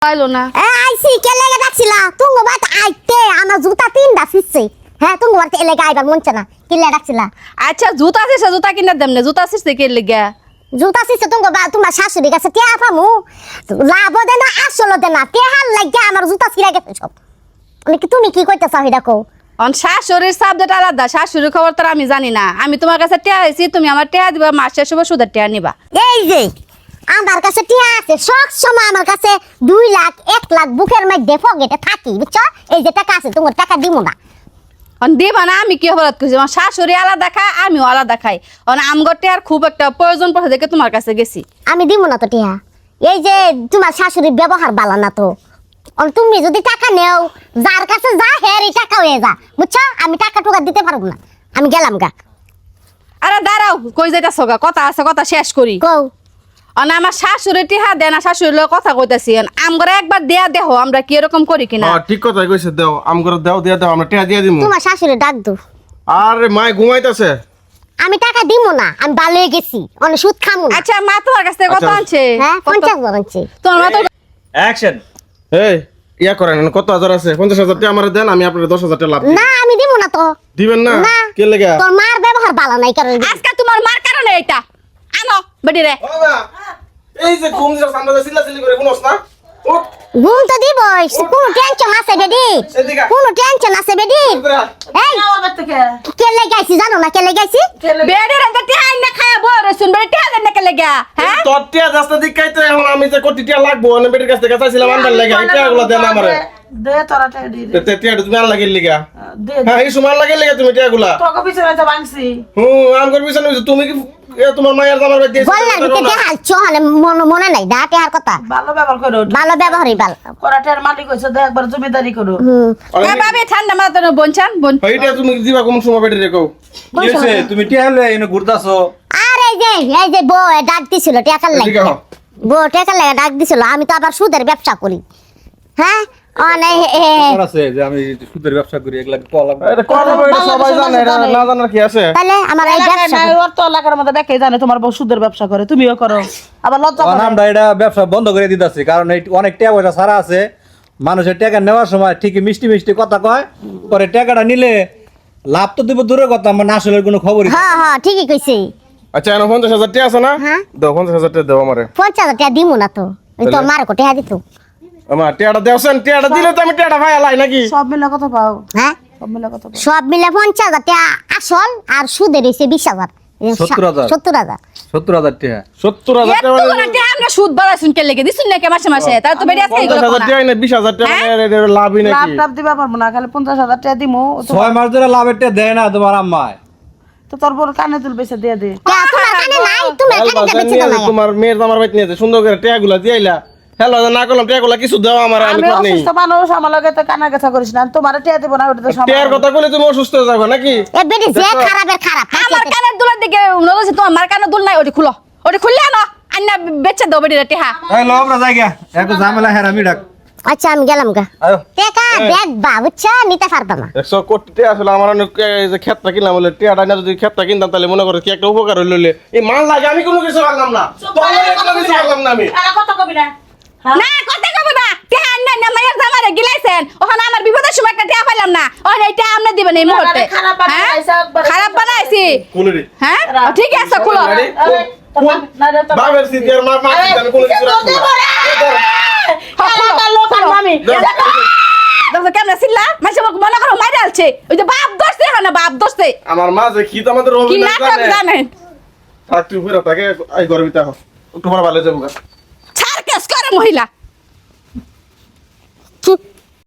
আইলো না আইছি কে লেগে যাচ্ছিলা তুমি বাত আইতে আমার জুতা তিনটা ফিসছে হ্যাঁ তুমি বাত এলাকা আইবার মনছে না কি লেগে যাচ্ছিলা আচ্ছা জুতা আছে জুতা কিনা দেম না জুতা আছে কে লাগা জুতা ফিসছে তুমি বা তোমার শাশুড়ি কাছে টিয়া পামু লাভ দে না আসল দে না টিয়ার লাগা আমার জুতা ছিড়া গেছে সব অনেক তুমি কি কইতেছ এটা কও অন শাশুড়ির সাবজেক্ট আলাদা শাশুড়ির খবর তো আমি জানি না আমি তোমার কাছে টিয়া আইছি তুমি আমার টিয়া দিবা মাস শেষ হবে সুদের টিয়া নিবা এই যে আমার কাছে টিয়া আছে সব সময় আমার কাছে 2 লাখ 1 লাখ বুকের মধ্যে পকেটে থাকি বুঝছো এই যে টাকা আছে তোমার টাকা দিমু না অন দিবা না আমি কি অপরাধ করছি আমার শাশুড়ি আলাদা খায় আমিও আলাদা খাই অন আমগর টিয়ার খুব একটা প্রয়োজন পড়ে দেখে তোমার কাছে গেছি আমি দিমু না তো টিয়া এই যে তোমার শাশুড়ির ব্যবহার ভালো না তো তুমি যদি টাকা নেও যার কাছে যা হের এই টাকা হয়ে যা বুঝছো আমি টাকা টুকা দিতে পারবো না আমি গেলাম গা আরে দাঁড়াও কই যাইতাছো গা কথা আছে কথা শেষ করি কও অন আমার শাশুড়ি টিহা দেনা শাশুড়ির লগে কথা কইতাছি আমগর একবার দেয়া দেখো আমরা কি এরকম করি কিনা হ্যাঁ ঠিক কথা কইছে দাও আমগর দাও দিয়া দাও আমরা টাকা দিয়া দিমু তোমার শাশুড়ি ডাক দো আরে মাই ঘুমাইতাছে আমি টাকা দিমু না আমি ভালো হয়ে গেছি অনেক সুদ খামু না আচ্ছা মা তোমার কাছ থেকে কত আচ্ছা। আনছে হ্যাঁ 50 বার আনছি তোমার মা তো অ্যাকশন এই ইয়া করেন কত হাজার আছে 50,000 টাকা আমারে দেন আমি আপনার 10,000 টাকা লাভ দিই। না আমি দিমু না তো দিবেন না না কে লাগা তোর মার ব্যবহার ভালো নাই কারণ আজকে তোমার মার কারণে এটা আনো বেটি রে বাবা এই যে ঘুম দিছস আমরা চিল্লাচিল্লি করে কোনস না উঠ ঘুম তো দিবই কোনো টেনশন আছে বেডি এদিকে কোনো টেনশন আছে বেডি উপরে আয়। এই কে লাগাইছি জানো না কে লাগাইছি বেটি রে তো টিহা না খায়া বড় শুন বেটি টিহা দেন না কে লাগা হ্যাঁ তোর টিয়া রাস্তা দিক কাইতে এখন আমি যে কোটি টিয়া লাগবো না বেটির কাছ থেকে চাইছিলাম আনবার লাগা এই টিয়াগুলো দেন আমারে দে তোরা টেডি তে টিয়া তুমি আর লাগিল লাগা দে হ্যাঁ এই সময় লাগিল লাগা তুমি টিয়াগুলা তোকে পিছনে তো ভাঙছি আমগর পিছনে হইছে, তুমি কি তোমার মায়ের জামার বাদ দিয়েছো বললাম কে হালছো হলে মনে নাই দাঁতে আর কথা ভালো ব্যবহার করো ভালো ব্যবহারই ভালো করাটের মালিক হইছে দে একবার জমিদারি করো এ বাবে ঠান্ডা মাথা তো বনছান বন এইটা তুমি দিবা কোন সময় বেটি রেখো কি হইছে তুমি টিয়া লয়ে এনে ঘুরতাছো আর এই যে বউ ডাক দিছিল টাকার লাগে এদিকে হও। বউ টাকার লাগে ডাক দিছিল আমি তো আবার সুদের ব্যবসা করি হ্যাঁ অনেক খবর আছে যে আমি সুদের ব্যবসা করি এগুলা কলা এটা কথা বলে সবাই জানে এটা না জানার কি আছে তাহলে আমার এই এলাকায় ব্যবসা নাই, ওর তো এলাকার মধ্যে দেখে জানে তোমার বউ সুদের ব্যবসা করে তুমিও করো আবার লজ্জা করে আমরা এটা ব্যবসা বন্ধ করে দিতেছি কারণ এই অনেক টাকা পয়সা ছাড়া আছে মানুষের টাকা নেওয়ার সময় ঠিকই মিষ্টি মিষ্টি কথা কয় পরে টাকাটা নিলে লাভ তো দিব দূরের কথা মানে আসলে কোনো খবরই থাকে না। হ্যাঁ হ্যাঁ ঠিকই কইছি আচ্ছা এখন 50,000 টাকা আছে না হ্যাঁ। দাও 50,000 টাকা দাও আমারে 50,000 টাকা দিমু না তো ওই তো মার কোটে দিত আমার টাকাটা দেওছেন টাকাটা দিলে তো আমি টাকাটা ভাই লাই নাকি সব মিলে কত পাও হ্যাঁ সব মিলে কত পাও সব মিলে 50,000 টাকা আসল আর সুদে রইছে 20,000 70,000 70,000 70,000 টাকা 70,000 একটু টাকা করে টিহা আমরা সুদ বাড়া শুন কে লেগে দিছুন না কে মাসে মাসে তাই তো বেটি আজকে এগুলো 50,000 টাকা না 20,000 টাকা মানে এটা লাভই লাভ নাকি টাভ দিবা পারবো না খালি 50,000 টাকা দিমু 6 মাস ধরে লাভের টাকা দেয় না তোমার আম্মায় তো তোর বড় কানে তুল বেশি দিয়ে দে কে তোমার কানে নাই তুমি কানে বেচে দাও না তোমার মেয়ের জামার বাইত নিয়ে সুন্দর করে টাকাগুলো দিয়াইলা হ্যালো না করলাম টাকাগুলো কিছু দাও আমার আমি আমি কর নেই অসুস্থ মানুষ আমার লগে তো কানা গেছা করিস না তোমার টিয়া দিব না ওটা তো সব টাকার কথা কইলে তুমি অসুস্থ হয়ে যাবে নাকি এ বেটি যে খারাপের খারাপ আমার কানের দুলার দিকে নলছে তোমার মার কানের দুল নাই ওটি খুলো ওটি খুললে আনো আন্না বেচে দাও বেটি রে টিহা এই লো আমরা যাই গা একটু ঝামেলা হেরামি ডাক আচ্ছা আমি গেলাম গা আয়ো টাকা দেখবা বুঝছো নিতে পারবা না 100 কোটি টাকা আসলে আমার অনেক এই যে ক্ষেতটা কিনলাম বলে টাকাটা না যদি ক্ষেতটা কিনতাম তাহলে মনে করো কি একটা উপকার হইলো এই মাল লাগে আমি কোনো কিছু পারলাম না কোনো কিছু পারলাম না আমি কত কবি না না কথা কব না টিহা আন্না না মায়ের জামারে গিলাইছেন ওখানে আমার বিপদের সময় একটা টিহা পাইলাম না ওই এইটা আমরা দিবেন এই মুহূর্তে খারাপ বানাইছে, একবারে খারাপ বানাইছি কুলরি হ্যাঁ ঠিক আছে খুলো বাবার সিটির মা মা আমি কোনো কিছু রাখবো না দেখো কেমন ছিলা মাসে মনে করো মাইরে আলছে ওই যে বাপ দোষতে হয় না বাপ দোষতে আমার মা যে কি আমাদের কি অভিনয় নাটক জানে জানেন থাক তুই ফিরে তাকে এই গরমিতে হোক একটু পরে ভালো যাবো ছাড় কেস করে মহিলা